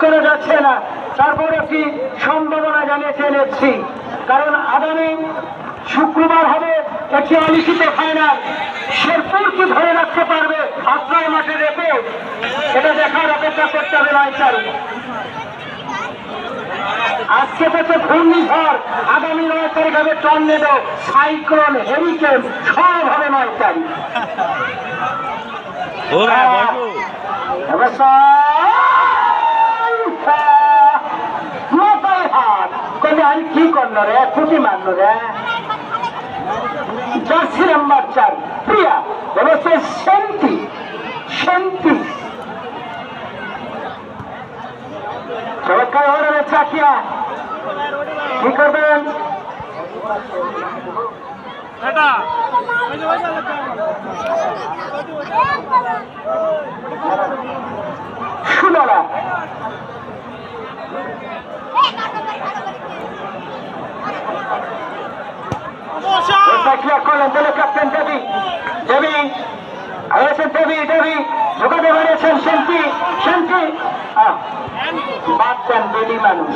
করা যাচ্ছে না, তারপর একটি সম্ভাবনা জানিয়েছেন এফসি। কারণ আগামী শুক্রবার হবে একটি অলিখিত ফাইনাল। শেরপুর কি ধরে রাখতে পারবে আপনার মাঠে রেখে, এটা দেখার অপেক্ষা করতে হবে 9 তারিখ। আজকে থেকে ঘূর্ণিঝড়, আগামী 9 তারিখ হবে টর্নেডো, সাইক্লোন, হেরিকেন, সব হবে 9 তারিখ। মাথায় হাত কবে আমি কি করলো রে, খুঁটি মারলো রে। জার্সি নাম্বার 4 প্রিয়া বলেছে শান্তি শান্তি। চমৎকার হয়ে চাকিয়া কি করবেন? সুন্দরা করলেন দলের ক্যাপ্টেন দেবী দেবী আছেন, দেবী দেবী ঢোকাতে পেরেছেন শান্তি শান্তি। বাদ দেন বেলি মানুষ,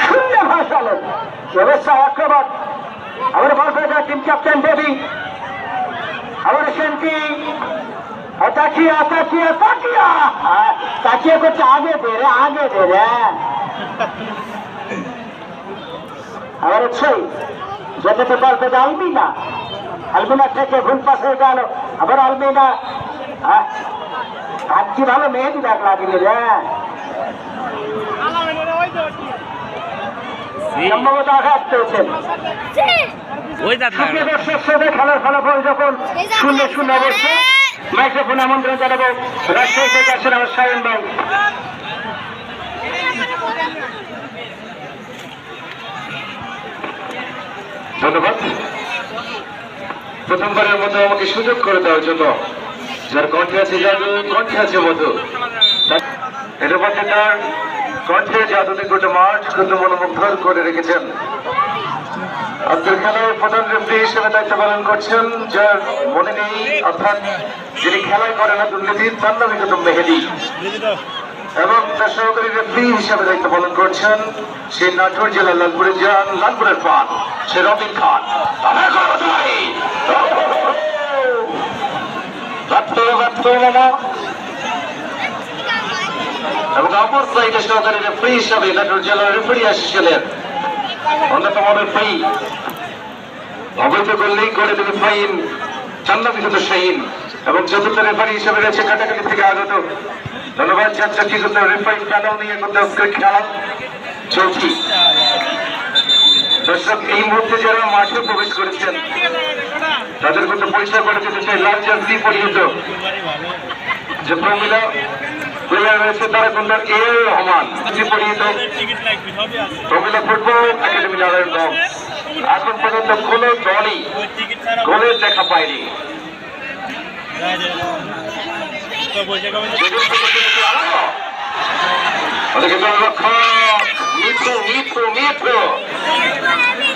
শূন্য ভাষালেন ব্যবস্থা আক্রমণ। আবার বল পেয়েছে টিম ক্যাপ্টেন দেবী, আবার শান্তি তাকিয়া তাকিয়া তাকিয়া তাকিয়া করছে, আগে দে রে আগে দে রে। আবার হচ্ছে যেতে তো বল পেয়েছে আলমিনা, আলমিনা থেকে ভুল পাস হয়ে গেল। আবার আলমিনা হাত কি ভালো মেহেদি ডাক লাগিলে রে, সম্ভবত আঘাত পেয়েছেন। খেলার ফলাফল যখন 0-0 অবস্থা, মাইক্রোফোন আমন্ত্রণ জানাবো রাজশাহী থেকে আসেন আমার সায়ন ভাই। ধন্যবাদ প্রথমবারের মতো আমাকে সুযোগ করে দেওয়ার জন্য। যার কণ্ঠে আছে জাদু, কণ্ঠে আছে মধু, এর মধ্যে তার কণ্ঠে জাদুতে গোটা মাঠ কিন্তু মনোমুগ্ধর করে রেখেছেন। আজকের খেলায় প্রধান রেফারি হিসেবে দায়িত্ব পালন করছেন যার মনে নেই, অর্থাৎ যিনি খেলায় করে না দুর্নীতি, তার নামে কিন্তু মেহেদি। এবং তার সহকারী রেফারি হিসেবে দায়িত্ব পালন করছেন সেই নাটোর জেলা লালপুরের যান, লালপুরের পান, সে রবিন খান। এবং অপর সাইডে সহকারী রেফারি হিসাবে নাটোর জেলার রেফারি এসেছিলেন অন্যতম রেফারি। অবৈধ করলেই করে দেবে ফাইন, চান্দাবিগত শাহীন। এবং চতুর্থ রেফারি হিসেবে রয়েছে কাটাকাটি থেকে আগত। ধন্যবাদ যাত্রা কি করতে রেফারি প্যানেল নিয়ে করতে আজকের খেলা চলছি। দর্শক এই মুহূর্তে যারা মাঠে প্রবেশ করেছেন তাদের মধ্যে পরিচয় করে দিতে চাই লাল জার্সি পরিহিত যে প্রমিলা প্লেয়ার রয়েছে তারা কিন্তু এ রহমান পরিহিত প্রমিলা ফুটবল একাডেমি নারায়ণগঞ্জ। এখন পর্যন্ত কোন দলই গোলের দেখা পায়নি।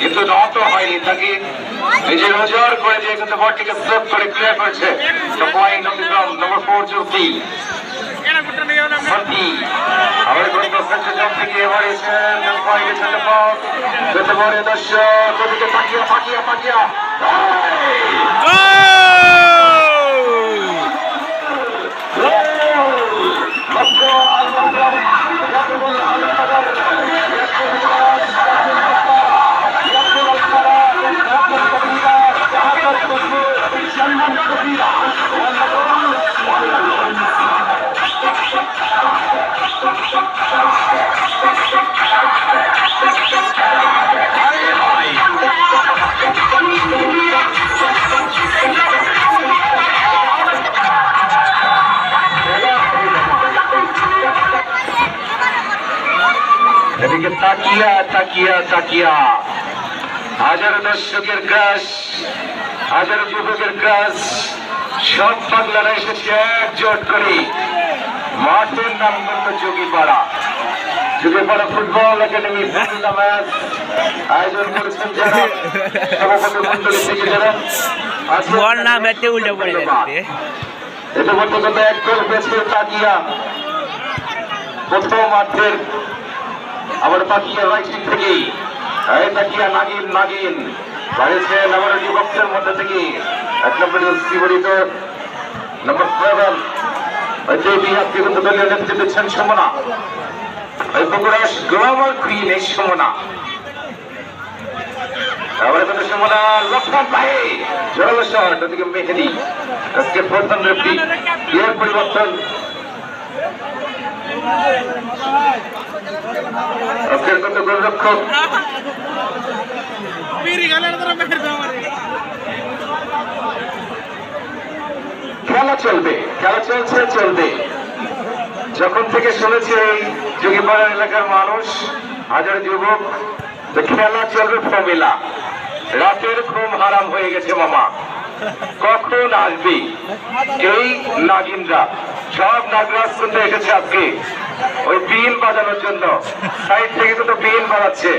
কিন্তু নত হয়নি, তাকে নিজে রোজগার করে দিয়ে কিন্তু বলটিকে সেভ করে ক্লিয়ার করেছে নম্বর 4 জ্যোতি। আবার থেকে এবার এসেছেন দর্শক ওদিকে পাকিয়া পাকিয়া পাকিয়া এদিকে তাকিয়া তাকিয়া তাকিয়া হাজারো দর্শকের ক্রাশ, হাজারো যুবকের ক্রাশ, সব পাগলারা এসেছে একজোট করে। মাঠের নাম কিন্তু যোগীপাড়া, যোগীপাড়া ফুটবল একাডেমি ফুটবল ম্যাচ আয়োজন করেছেন যারা সভাপতি মন্ডলী থেকে যারা এটা বলতে গেলে এক গোল পেয়েছে তাকিয়া। প্রথমার্ধের আবার তাকিয়া রাইট দিক থেকে তাকিয়া নাগিন নাগিন বাড়িয়েছেন আবার বক্সের মধ্যে থেকে 1 নম্বর শিবরিত নম্বর 7 দেবী আপনি কিন্তু দলীয় নেতৃত্ব দিচ্ছেন সমনা বগুড়াস গ্লামার কুইন এই সমনা আবার কিন্তু সমনা লক্ষণ পায়ে জোরালো শট ওদিকে মেহেদি আজকে প্রথম রেফারি এর পরিবর্তন আজকের কিন্তু গোলরক্ষক খেলা চলবে খেলা চলবে যখন থেকে শুনেছে এই যোগীপাড়া এলাকার মানুষ হাজার যুবক খেলা চলবে ফর্মুলা রাতের ঘুম হারাম হয়ে গেছে মামা কখন আসবি এই নাগিনরা সব নাগরাজ কিন্তু এসেছে আজকে ওই বিল বাজানোর জন্য সাইড থেকে কিন্তু বিল বাজাচ্ছে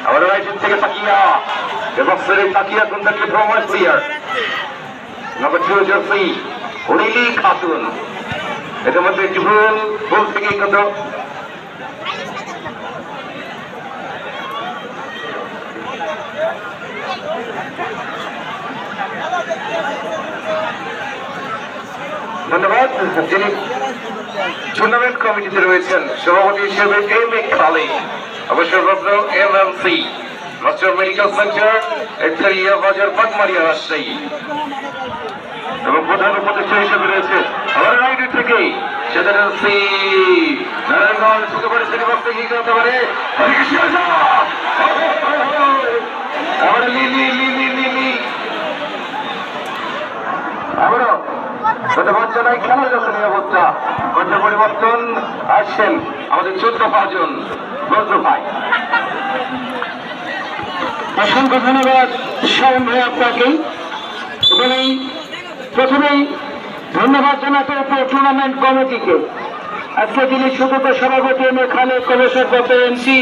আবার রাইট থেকে তাকিয়া এবং তাকিয়া কিন্তু ভ্রমণ প্লেয়ার নম্বর 2 জার্সি উড়িলি খাতুন এটার মধ্যে জুবুল বল থেকে কিন্তু ধন্যবাদ যিনি টুর্নামেন্ট কমিটিতে রয়েছেন সভাপতি হিসেবে এম এ খালিদ অবসরপ্রাপ্ত এমএমসি মাস্টার মেডিকেল সেন্টার একতারিয়া বাজার পাটমারিয়া রাজশাহী এবং প্রধান উপদেষ্টা হিসেবে রয়েছে আমার রাইট থেকে সেদারসি নারায়ণগঞ্জ থেকে পারে শ্রীবাস থেকে হতে পারে আবার লিলি লিলি লিলি আবারও ধন্যবাদ জানাই খেলার যখন অবস্থা কত পরিবর্তন আসছেন আমাদের 14 জন বজ্র ভাই অসংখ্য ধন্যবাদ শাওন ভাই আপনাকে এবং এই প্রথমেই ধন্যবাদ জানাতে হবে টুর্নামেন্ট কমিটিকে আজকে তিনি সুযোগ্য সভাপতি এম এ খালেদ কলেশ্বরপ্রাপ্ত এমসি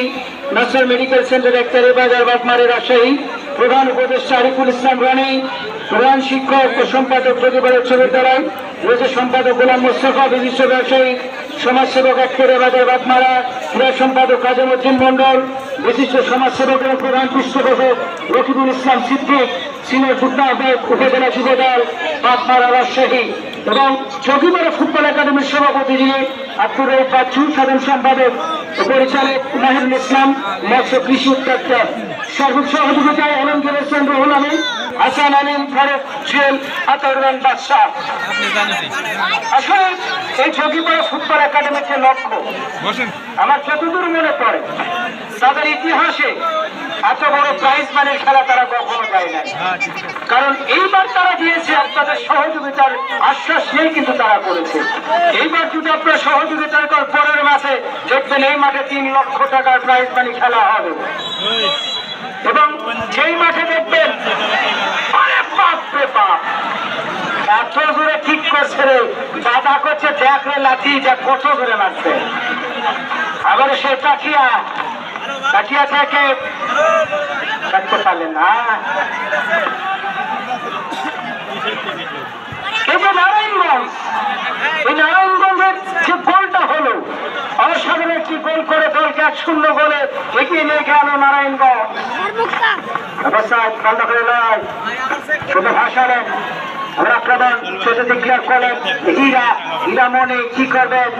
নাসার মেডিকেল সেন্টার একতারি বাজার বাগমারি রাজশাহী প্রধান উপদেষ্টা আরিফুল ইসলাম রানী প্রধান শিক্ষক ও সম্পাদক প্রতিবারের বিশ্ববিদ্যালয় রয়েছে সম্পাদক গোলাম মোস্তফা বিশিষ্ট ব্যবসায়ী সমাজসেবক একতারি বাজার বাগমারা ক্রীড়া সম্পাদক কাজীমুদ্দিন মন্ডল বিশিষ্ট সমাজসেবক এবং প্রধান পৃষ্ঠপোষক রকিবুল ইসলাম সিদ্দিক সিনিয়র ফুটবল উপজেলা যুবদল বাগমারা রাজশাহী এবং চৌকিপাড়া ফুটবল একাডেমির সভাপতি যিনি আব্দুর রহিম বাচ্চু সাধারণ সম্পাদক ও পরিচালক মাহিরুল ইসলাম মৎস্য কৃষি উদ্যোক্তা সার্বিক সহযোগিতায় আলমগীর হোসেন রুহুল আমিন হাসান আলিম ফারুক জুয়েল আতাউর বাদশাহ আসলে এই চৌকিপাড়া ফুটবল একাডেমির যে লক্ষ্য আমার যতদূর মনে পড়ে তাদের ইতিহাসে এত বড় প্রাইজ মানের খেলা তারা কখনো যায় না কারণ এইবার তারা দিয়েছে আপনাদের সহযোগিতার আশ্বাস নিয়ে কিন্তু তারা করেছে এইবার যদি আপনার সহযোগিতার পরের মাসে দেখবেন এই মাঠে 3 লক্ষ টাকার প্রাইজ মানি খেলা হবে এবং যেই মাঠে দেখবেন আরে বাপ রে বাপ এত জোরে ঠিক করছে রে দাদা করছে দেখ রে লাঠি যা কত জোরে মারছে আবার সে তাকিয়া থেকে কাটতে পারলেন না এই যে নারায়ণগঞ্জ এই নারায়ণগঞ্জের যে গোলটা হলো অসাধারণ একটি গোল করে দলকে 1-0 গোলে এগিয়ে নিয়ে গেল নারায়ণগঞ্জ অবস্থায় বন্ধ করে নয় শুধু ভাসালেন আমরা আক্রমণ ছোট ডিক্লেয়ার করলেন হীরা মনে কি করবেন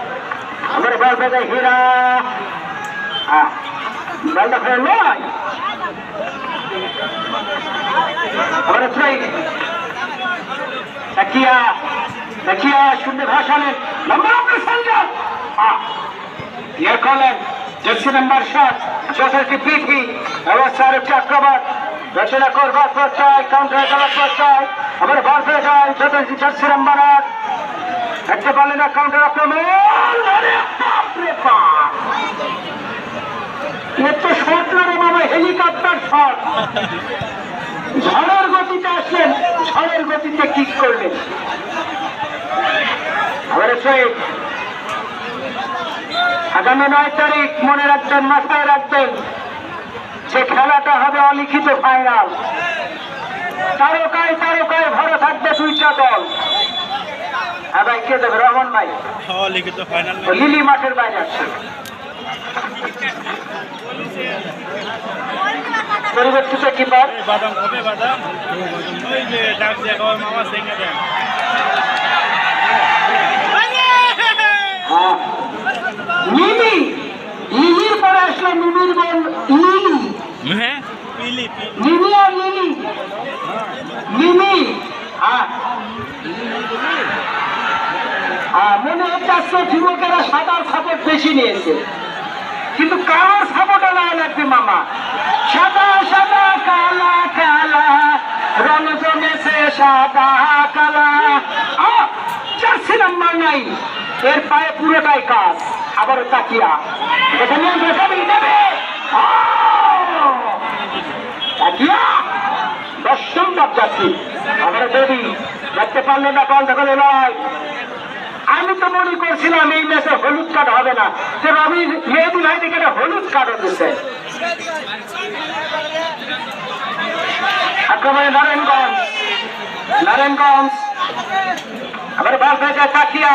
আমরা বলবে যে হীরা বন্ধ করে নয় দেখিয়া শূন্য ভাসালেন নম্বর আপনার সংযোগ ইয়ে করলেন জার্সি নাম্বার 7 যথার্থ পিঠি অবস্থার একটি আক্রমণ রচনা করবার প্রচার কাউন্টার করার প্রচার আবার বার হয়ে যায় যথার্থ জার্সি নাম্বার 8 একটা বলে না কাউন্টার আক্রমণ এত শট না রে বাবা হেলিকপ্টার শট ঝড়ের গতিতে আসলেন ঝড়ের গতিতে কিক করলেন আবার আগামী 9 তারিখ মনে রাখবেন মাথায় রাখবেন যে খেলাটা হবে অলিখিত ফাইনাল তারকায় ভরা থাকবে 2টা দল হ্যাঁ ভাই, কে দেবে? রহমান ভাই। লিখিত ফাইনাল ও লিলি মাঠের বাইরে আসছে। পরিবর্তিত কিপার বাদাম কবে বাদাম ওই যে ডাক দিয়ে কয় মামা সিংহে দেন হ্যাঁ, মিমি। লিলির পরে আসলো মিমির বোন লিলি। হ্যাঁ পিলি মিমি আর লিলি। মিমি। হ্যাঁ হ্যাঁ, মনে হচ্ছে আজকে যুবকেরা সাদার সাপোর্ট বেশি নিয়েছে, কিন্তু কালার সাপোর্ট নেওয়া লাগবে মামা। সাদা সাদা কালা কালা রং জমেছে সাদা কালা। জার্সি নাম্বার 9, এর পায়ে পুরোটাই কাজ। আবারও তাকিয়া তাকিয়া 10 নম্বর জার্সি। আবারও দেবী দেখতে পারলো না, বল দখলে নয়। আমি তো মনে করছিলাম এই ম্যাচে হলুদ কার্ড হবে না, যে রবি মেহেদী ভাই থেকে হলুদ কার্ড দিচ্ছে। আক্রমণে নারায়ণগঞ্জ। নারায়ণগঞ্জ আবার বল পেয়ে যায় তাকিয়া।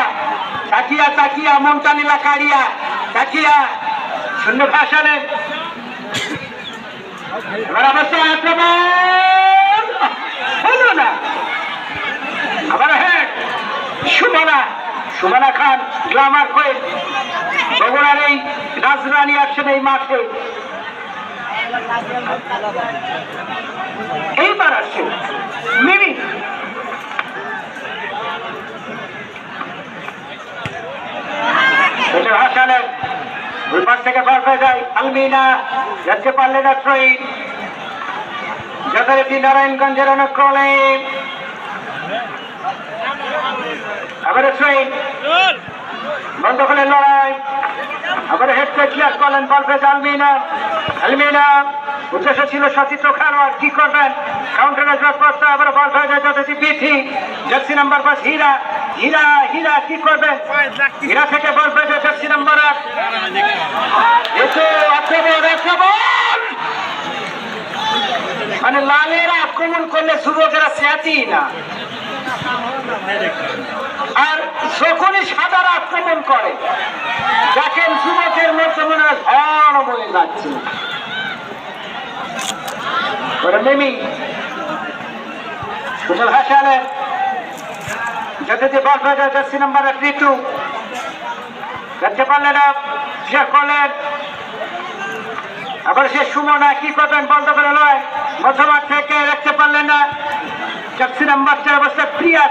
তাকিয়া তাকিয়া মমতানিলা কাড়িয়া। তাকিয়া শূন্য ভাষণে এবার অবশ্য আক্রমণ হলো না। আবার হেড সুমনা। সুমনা খান গ্লামার কোয়েল বগুড়ার এই রাজরানী আসছেন এই মাঠে। এইবার আসছে মিমি। হাসানের ওই পাশ থেকে বল পেয়ে যায় আলমিনা। যেতে পারলে না ট্রেন। যথারীতি নারায়ণগঞ্জের অনুকূলে আবার ট্রেন বন্ধ করে লড়াই। আবার হেডকে ক্লিয়ার করলেন, বল পেয়ে আলমিনা। আলমিনা উদ্দেশ্য ছিল সচিত্র খেলোয়াড়, কি করবেন? কাউন্টারে ড্রপ করতে। আবার বল পেয়ে যায় যথারীতি বিথি। জার্সি নাম্বার 5 হীরা। হীরা হীরা কি করবেন? হীরা থেকে বল পেয়ে যায় জার্সি নাম্বার 8। মানে লালের আক্রমণ করলে যুবকেরা স্যাতি না, আর যখনই সাদার আক্রমণ করে দেখেন যুবকের মধ্যে মনে হয় ঝড় বয়ে যাচ্ছে। মিমি ভাসালেন যদি বল পেয়ে যায় জার্সি নাম্বার 2 দেখতে পারলেন না, ক্লিয়ার করলেন। আবার সে সুমনা কি করবেন? বন্ধ করে নয়, মধ্যমাঠ থেকে দেখতে পারলেন না। জার্সি নাম্বার 4 অবস্থা প্রিয়া।